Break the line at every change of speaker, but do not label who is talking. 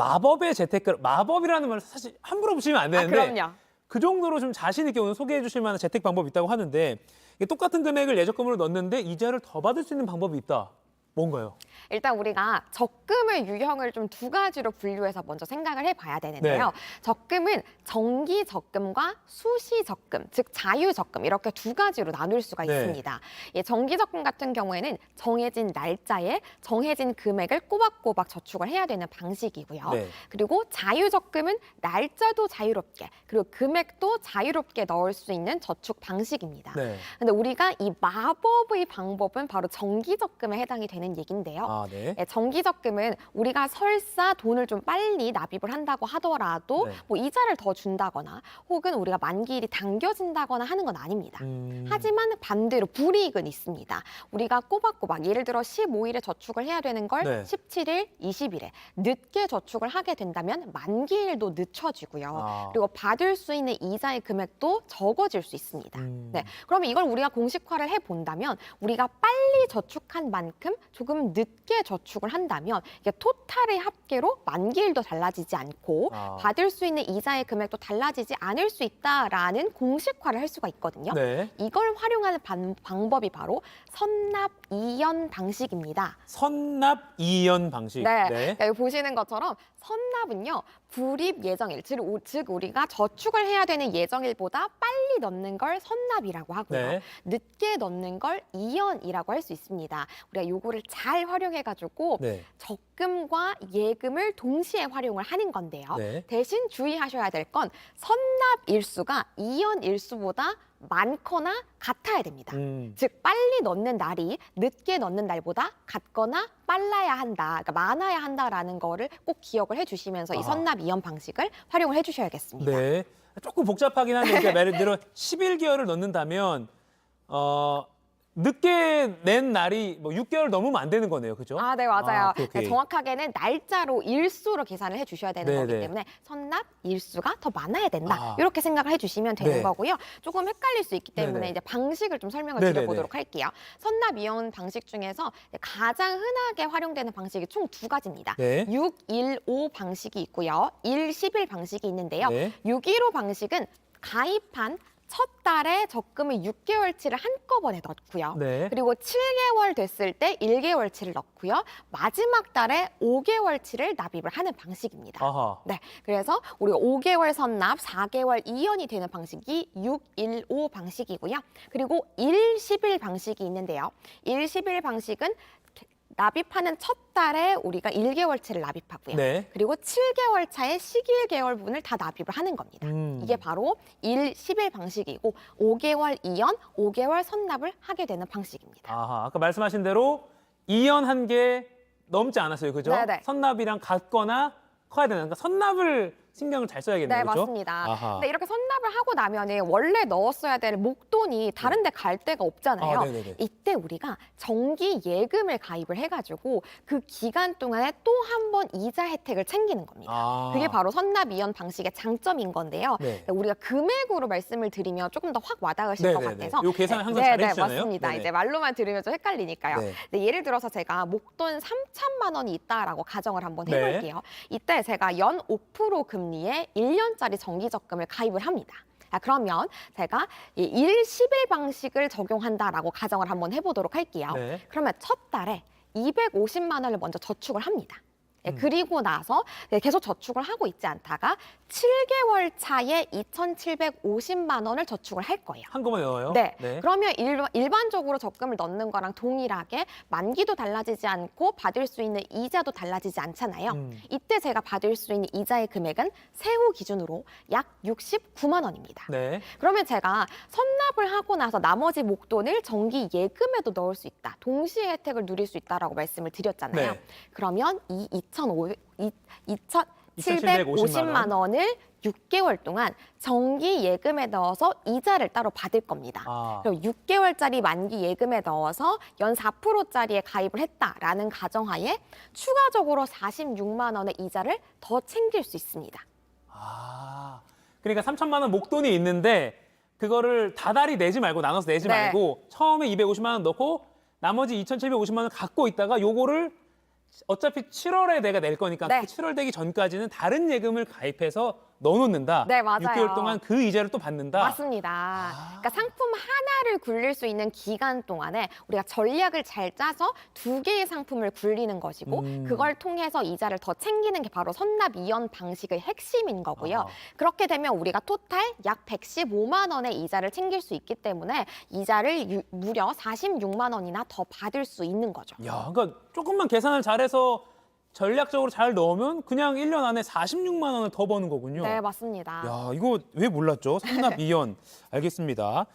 마법의 재테크, 마법이라는 말 사실 함부로 붙이면 안 되는데
그럼요.
그 정도로 좀 자신 있게 오늘 소개해 주실 만한 재테크 방법이 있다고 하는데 이게 똑같은 금액을 예적금으로 넣는데 이자를 더 받을 수 있는 방법이 있다. 뭔가요?
일단 우리가 적금의 유형을 좀 두 가지로 분류해서 먼저 생각을 해봐야 되는데요.
네.
적금은 정기 적금과 수시 적금, 즉 자유 적금 이렇게 두 가지로 나눌 수가
네.
있습니다. 예, 정기 적금 같은 경우에는 정해진 날짜에 정해진 금액을 꼬박꼬박 저축을 해야 되는 방식이고요.
네.
그리고 자유 적금은 날짜도 자유롭게 그리고 금액도 자유롭게 넣을 수 있는 저축 방식입니다.
네.
근데 우리가 이 마법의 방법은 바로 정기 적금에 해당이 되는 얘긴데요.
아, 네.
네, 정기적금은 우리가 설사 돈을 좀 빨리 납입을 한다고 하더라도
네.
뭐 이자를 더 준다거나 혹은 우리가 만기일이 당겨진다거나 하는 건 아닙니다. 하지만 반대로 불이익은 있습니다. 우리가 꼬박꼬박 예를 들어 15일에 저축을 해야 되는 걸
네.
17일, 20일에 늦게 저축을 하게 된다면 만기일도 늦춰지고요.
아.
그리고 받을 수 있는 이자의 금액도 적어질 수 있습니다. 네, 그러면 이걸 우리가 공식화를 해본다면 우리가 빨리 저축한 만큼 조금 늦게 저축을 한다면 이게 토탈의 합계로 만기일도 달라지지 않고
아.
받을 수 있는 이자의 금액도 달라지지 않을 수 있다라는 공식화를 할 수가 있거든요.
네.
이걸 활용하는 방법이 바로 선납 이연 방식입니다.
선납 이연 방식.
네. 여기 보시는 것처럼 선납은요. 불입 예정일, 즉 우리가 저축을 해야 되는 예정일보다 빨리 넣는 걸 선납이라고 하고요.
네.
늦게 넣는 걸 이연이라고 할 수 있습니다. 우리가 요거를 잘 활용해가지고
네.
적금과 예금을 동시에 활용을 하는 건데요.
네.
대신 주의하셔야 될 건 선납 일수가 이연 일수보다 많거나 같아야 됩니다. 즉 빨리 넣는 날이 늦게 넣는 날보다 같거나 빨라야 한다, 그러니까 많아야 한다라는 거를 꼭 기억을 해주시면서 이
아하.
선납 이연 방식을 활용을 해주셔야겠습니다.
네. 조금 복잡하긴 한데 그러니까 예를 들어 11개월을 넣는다면 늦게 낸 날이 뭐 6개월 넘으면 안 되는 거네요. 그죠?
아, 네, 맞아요.
오케이, 오케이.
네, 정확하게는 날짜로 일수로 계산을 해주셔야 되는
네,
거기
네.
때문에 선납 일수가 더 많아야 된다.
아.
이렇게 생각을 해주시면 되는
네.
거고요. 조금 헷갈릴 수 있기 때문에
네, 네.
이제 방식을 좀 설명을
네, 네,
드려보도록
네.
할게요. 선납 이연 방식 중에서 가장 흔하게 활용되는 방식이 총 두 가지입니다.
네.
6, 1, 5 방식이 있고요. 1, 11 방식이 있는데요.
네.
6, 1, 5 방식은 가입한 첫 달에 적금을 6개월치를 한꺼번에 넣고요.
네.
그리고 7개월 됐을 때 1개월치를 넣고요. 마지막 달에 5개월치를 납입을 하는 방식입니다.
아하.
네, 그래서 우리가 5개월 선납, 4개월 이연이 되는 방식이 6, 1, 5 방식이고요. 그리고 1, 11 방식이 있는데요. 1, 11 방식은 납입하는 첫 달에 우리가 1개월치를 납입하고요.
네.
그리고 7개월 차에 11개월분을 다 납입을 하는 겁니다. 이게 바로 1, 11 방식이고 5개월 이연, 5개월 선납을 하게 되는 방식입니다.
아하. 아까 말씀하신 대로 이연 한 개 넘지 않았어요. 그죠?
네네.
선납이랑 같거나 커야 되는. 그러니까 선납을 신경을 잘 써야겠네요.
네,
그죠?
맞습니다.
아하.
근데 이렇게 선납을 하고 나면은 원래 넣었어야 될 목돈이 다른 데 갈 데가 없잖아요.
아, 네네네.
이때 우리가 정기 예금을 가입을 해가지고 그 기간 동안에 또 한 번 이자 혜택을 챙기는 겁니다.
아.
그게 바로 선납 이연 방식의 장점인 건데요.
네.
우리가 금액으로 말씀을 드리면 조금 더 확 와닿으실 것
네네네.
같아서
요 계산을 항상 잘 해주잖아요.
맞습니다.
네네.
이제 말로만 들으면 좀 헷갈리니까요.
네.
네, 예를 들어서 제가 목돈 3천만 원이 있다라고 가정을 한번
네.
해볼게요. 이때 제가 연 5% 금리에 1년짜리 정기적금을 가입을 합니다. 자, 그러면 제가 이 1, 11 방식을 적용한다라고 가정을 한번 해보도록 할게요.
네.
그러면 첫 달에 250만 원을 먼저 저축을 합니다. 예, 그리고 나서 계속 저축을 하고 있지 않다가 7개월 차에 2,750만 원을 저축을 할 거예요.
한꺼번에 넣어요?
네. 그러면 일반적으로 적금을 넣는 거랑 동일하게 만기도 달라지지 않고 받을 수 있는 이자도 달라지지 않잖아요. 이때 제가 받을 수 있는 이자의 금액은 세후 기준으로 약 69만 원입니다.
네.
그러면 제가 선납을 하고 나서 나머지 목돈을 정기 예금에도 넣을 수 있다. 동시에 혜택을 누릴 수 있다라고 말씀을 드렸잖아요.
네.
그러면 이 2,750만 원을 6개월 동안 정기 예금에 넣어서 이자를 따로 받을 겁니다.
아.
그럼 6개월짜리 만기 예금에 넣어서 연 4%짜리에 가입을 했다라는 가정하에 추가적으로 46만 원의 이자를 더 챙길 수 있습니다.
아. 그러니까 3천만 원 목돈이 있는데 그거를 다달이 내지 말고 나눠서 내지
네.
말고 처음에 250만 원 넣고 나머지 2,750만 원 갖고 있다가 요거를 어차피 7월에 내가 낼 거니까
네.
그 7월 되기 전까지는 다른 예금을 가입해서 넣어놓는다.
네, 맞아요.
6개월 동안 그 이자를 또 받는다.
맞습니다. 그러니까 상품 하나를 굴릴 수 있는 기간 동안에 우리가 전략을 잘 짜서 2개의 상품을 굴리는 것이고 그걸 통해서 이자를 더 챙기는 게 바로 선납 이연 방식의 핵심인 거고요.
아.
그렇게 되면 우리가 토탈 약 115만 원의 이자를 챙길 수 있기 때문에 이자를 무려 46만 원이나 더 받을 수 있는 거죠.
야, 그러니까 조금만 계산을 잘해서 전략적으로 잘 넣으면 그냥 1년 안에 46만 원을 더 버는 거군요.
네, 맞습니다.
야, 이거 왜 몰랐죠? 선납 이연. 알겠습니다.